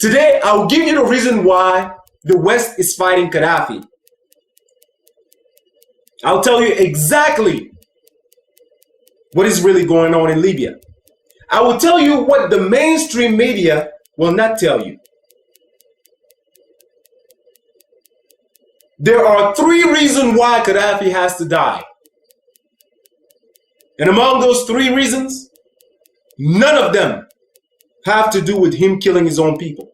Today, I'll give you the reason why the West is fighting Gaddafi. I'll tell you exactly what is really going on in Libya. I will tell you what the mainstream media will not tell you. There are 3 reasons why Gaddafi has to die. And among those 3 reasons, none of them have to do with him killing his own people.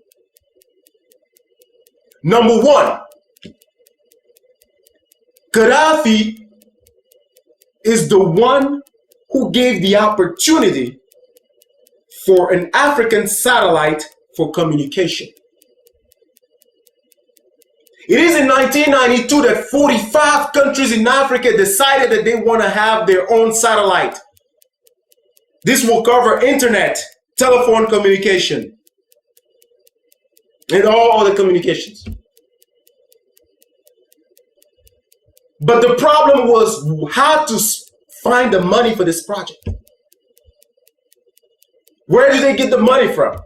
Number 1, Gaddafi is the one who gave the opportunity for an African satellite for communication. It is in 1992 that 45 countries in Africa decided that they want to have their own satellite. This will cover internet, telephone communication, and all other communications. But the problem was how to find the money for this project. Where did they get the money from?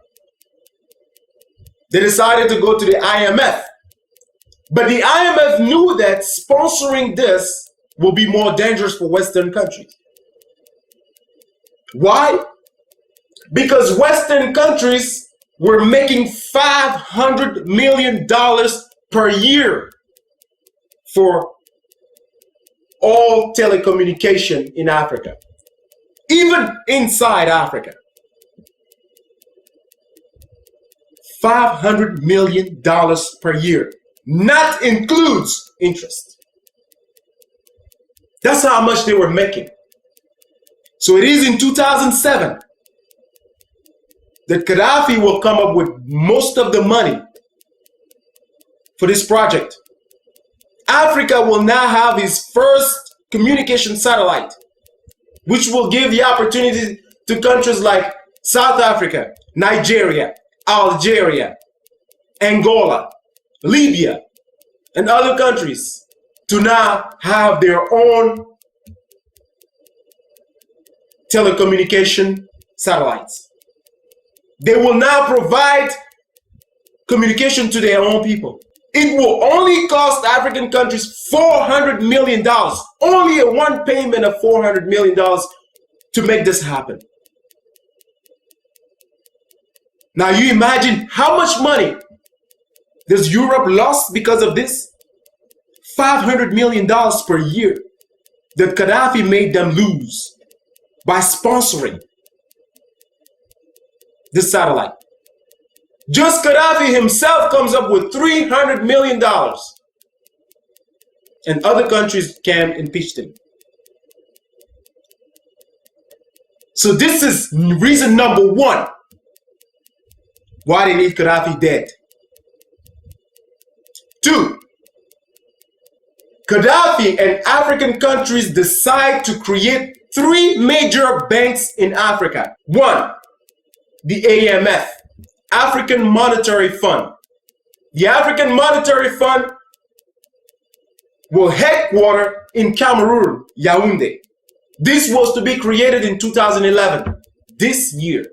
They decided to go to the IMF. But the IMF knew that sponsoring this will be more dangerous for Western countries. Why? Because Western countries were making $500 million per year for all telecommunication in Africa, even inside Africa. $500 million per year, not includes interest. That's how much they were making. So it is in 2007 that Gaddafi will come up with most of the money for this project. Africa will now have his first communication satellite, which will give the opportunity to countries like South Africa, Nigeria, Algeria, Angola, Libya, and other countries to now have their own telecommunication satellites. They will now provide communication to their own people. It will only cost African countries $400 million, only a one payment of $400 million to make this happen. Now you imagine how much money does Europe lost because of this? $500 million per year that Gaddafi made them lose by sponsoring this satellite. Just Gaddafi himself comes up with $300 million, and other countries can impeach him. So this is reason number 1 why they need Gaddafi dead. 2, Gaddafi and African countries decide to create 3 major banks in Africa. 1, the AMF, African Monetary Fund. The African Monetary Fund will headquarter in Cameroon, Yaoundé. This was to be created in 2011, this year.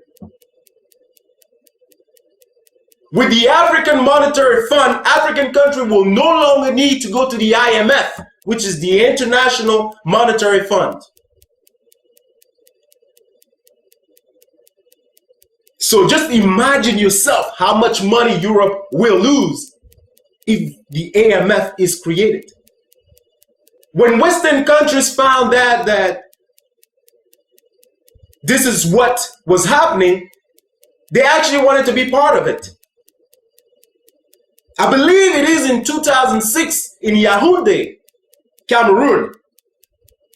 With the African Monetary Fund, African countries will no longer need to go to the IMF, which is the International Monetary Fund. So just imagine yourself how much money Europe will lose if the AMF is created. When Western countries found that this is what was happening, they actually wanted to be part of it. I believe it is in 2006 in Yaoundé, Cameroon,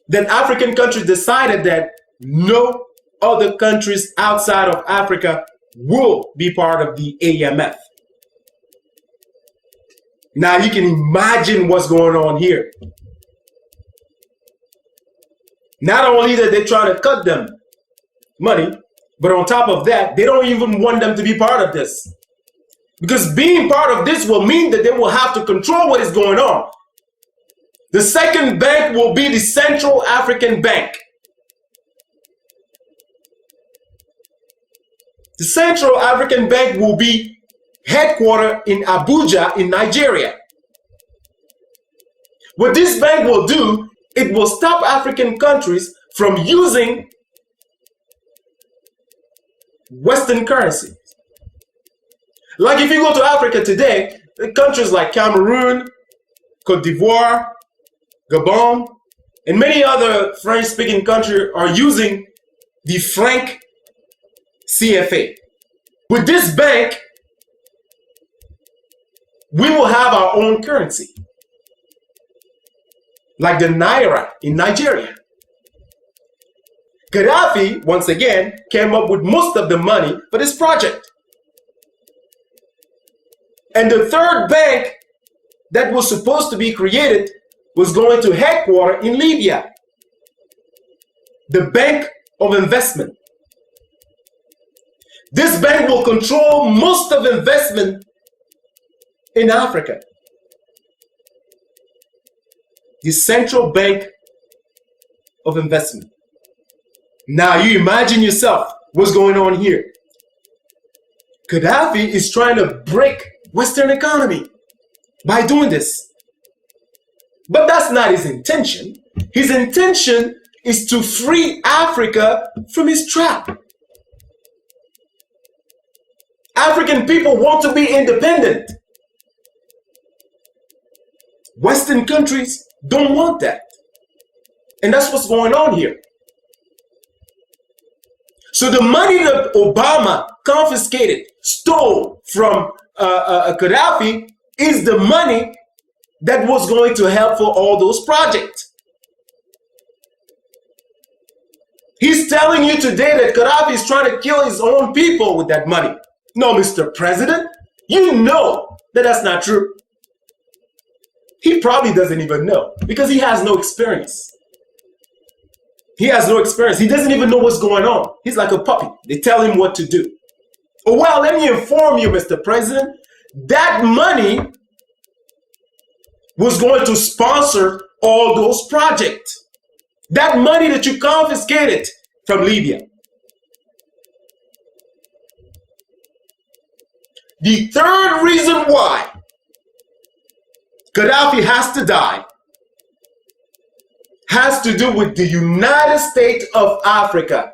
that African countries decided that no other countries outside of Africa will be part of the AMF. Now you can imagine what's going on here. Not only that they're trying to cut them money, but on top of that, they don't even want them to be part of this. Because being part of this will mean that they will have to control what is going on. The second bank will be the Central African Bank. The Central African Bank will be headquartered in Abuja in Nigeria. What this bank will do, it will stop African countries from using Western currency. Like if you go to Africa today, countries like Cameroon, Cote d'Ivoire, Gabon, and many other French-speaking countries are using the franc CFA. With this bank, we will have our own currency, like the naira in Nigeria. Gaddafi, once again, came up with most of the money for this project. And the third bank that was supposed to be created was going to headquarter in Libya, the Bank of Investment. This bank will control most of investment in Africa. The Central Bank of Investment. Now you imagine yourself what's going on here. Gaddafi is trying to break Western economy by doing this. But that's not his intention. His intention is to free Africa from his trap. African people want to be independent. Western countries don't want that. And that's what's going on here. So the money that Obama confiscated, stole from Gaddafi is the money that was going to help for all those projects. He's telling you today that Gaddafi is trying to kill his own people with that money. No, Mr. President, you know that that's not true. He probably doesn't even know because he has no experience. He has no experience. He doesn't even know what's going on. He's like a puppy. They tell him what to do. Oh, well, let me inform you, Mr. President, that money was going to sponsor all those projects. That money that you confiscated from Libya. The third reason why Gaddafi has to die has to do with the United States of Africa.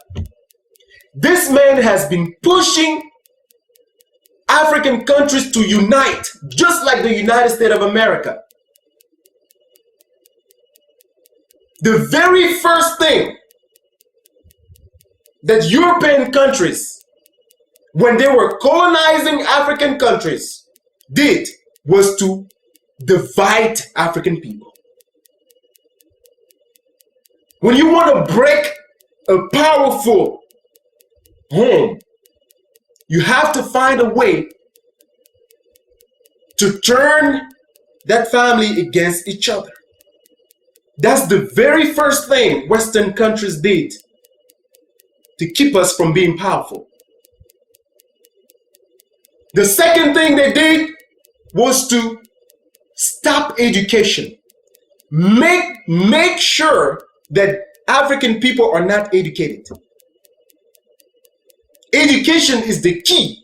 This man has been pushing African countries to unite, just like the United States of America. The very first thing that European countries, when they were colonizing African countries, did was to divide African people. When you want to break a powerful home, you have to find a way to turn that family against each other. That's the very first thing Western countries did to keep us from being powerful. The second thing they did was to stop education. Make sure that African people are not educated. Education is the key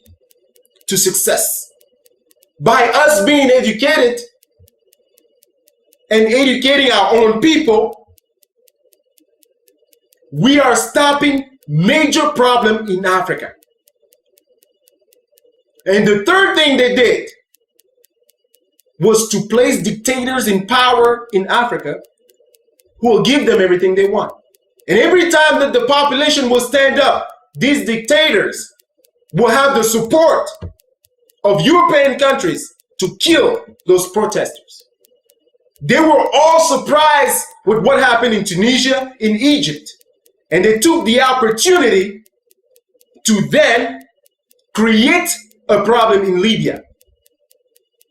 to success. By us being educated and educating our own people, we are stopping major problem in Africa. And the third thing they did was to place dictators in power in Africa who will give them everything they want. And every time that the population will stand up, these dictators will have the support of European countries to kill those protesters. They were all surprised with what happened in Tunisia, in Egypt. And they took the opportunity to then create a problem in Libya.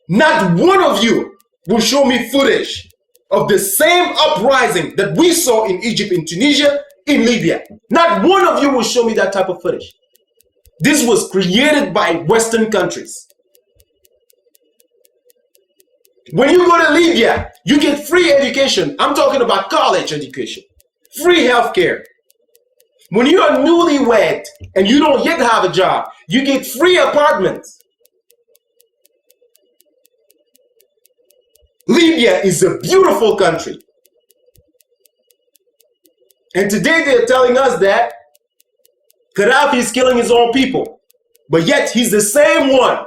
Not one of you will show me footage of the same uprising that we saw in Egypt, in Tunisia, in Libya. Not one of you will show me that type of footage. This was created by Western countries. When you go to Libya, you get free education. I'm talking about college education. Free healthcare. When you are newlywed and you don't yet have a job, you get free apartments. Libya is a beautiful country. And today they're telling us that Gaddafi is killing his own people. But yet he's the same one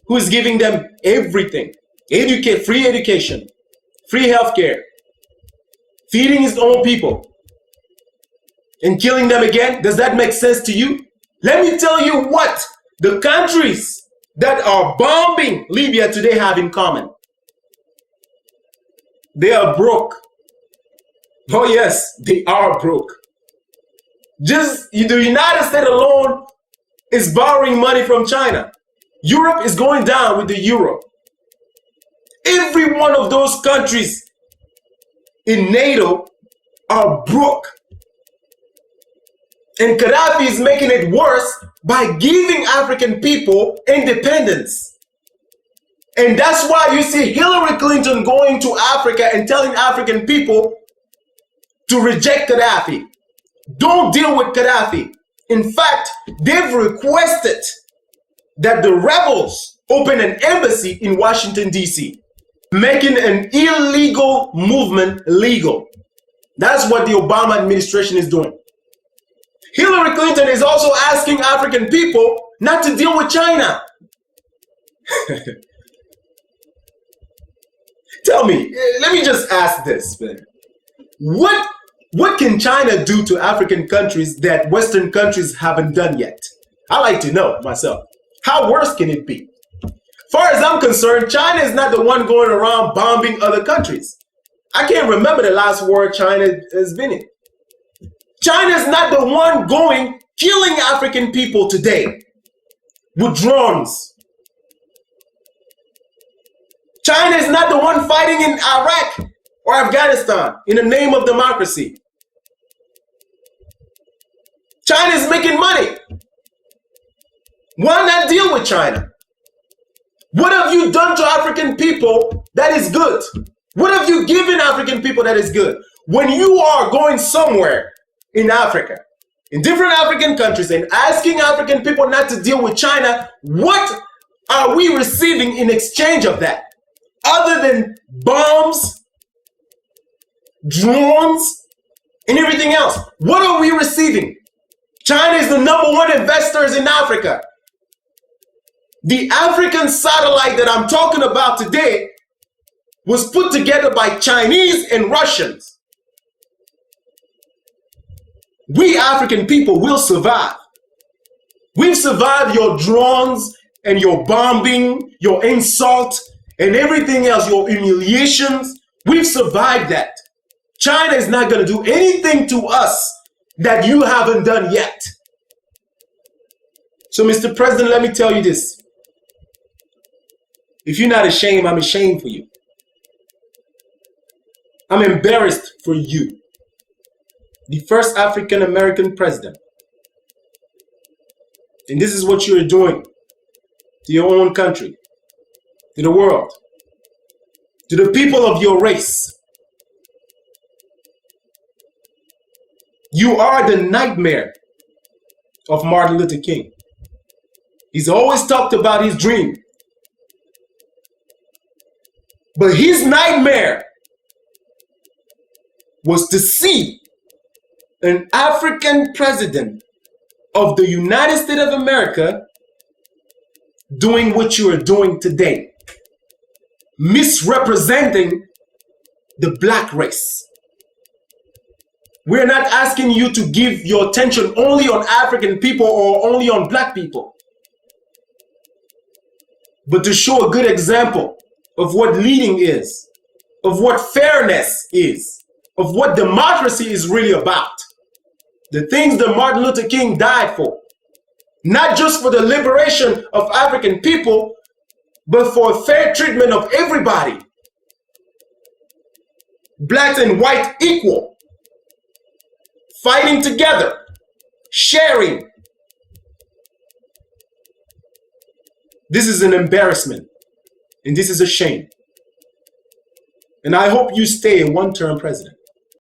who is giving them everything. Free education, free healthcare, feeding his own people, and killing them again. Does that make sense to you? Let me tell you what the countries that are bombing Libya today have in common. They are broke. Oh yes, they are broke. Just the United States alone is borrowing money from China. Europe is going down with the euro. Every one of those countries in NATO are broke. And Gaddafi is making it worse by giving African people independence. And that's why you see Hillary Clinton going to Africa and telling African people to reject Gaddafi. Don't deal with Gaddafi. In fact, they've requested that the rebels open an embassy in Washington, D.C., making an illegal movement legal. That's what the Obama administration is doing. Hillary Clinton is also asking African people not to deal with China. Tell me, let me just ask this, man. What can China do to African countries that Western countries haven't done yet? I like to know myself. How worse can it be? Far as I'm concerned, China is not the one going around bombing other countries. I can't remember the last war China has been in. China is not the one killing African people today with drones. China is not the one fighting in Iraq or Afghanistan in the name of democracy. China is making money. Why not deal with China? What have you done to African people that is good? What have you given African people that is good? When you are going somewhere in Africa, in different African countries, and asking African people not to deal with China, what are we receiving in exchange of that? Other than bombs, drones, and everything else. What are we receiving? China is the #1 investors in Africa. The African satellite that I'm talking about today was put together by Chinese and Russians. We African people will survive. We've survived your drones and your bombing, your insult, and everything else, your humiliations. We've survived that. China is not going to do anything to us that you haven't done yet. So, Mr. President, let me tell you this. If you're not ashamed, I'm ashamed for you. I'm embarrassed for you. The first African American president. And this is what you're doing to your own country, to the world, to the people of your race. You are the nightmare of Martin Luther King. He's always talked about his dream. But his nightmare was to see an African president of the United States of America doing what you are doing today, misrepresenting the black race. We're not asking you to give your attention only on African people or only on black people, but to show a good example of what leading is, of what fairness is, of what democracy is really about. The things that Martin Luther King died for. Not just for the liberation of African people, but for fair treatment of everybody. Blacks and white equal. Fighting together. Sharing. This is an embarrassment. And this is a shame. And I hope you stay a one-term president.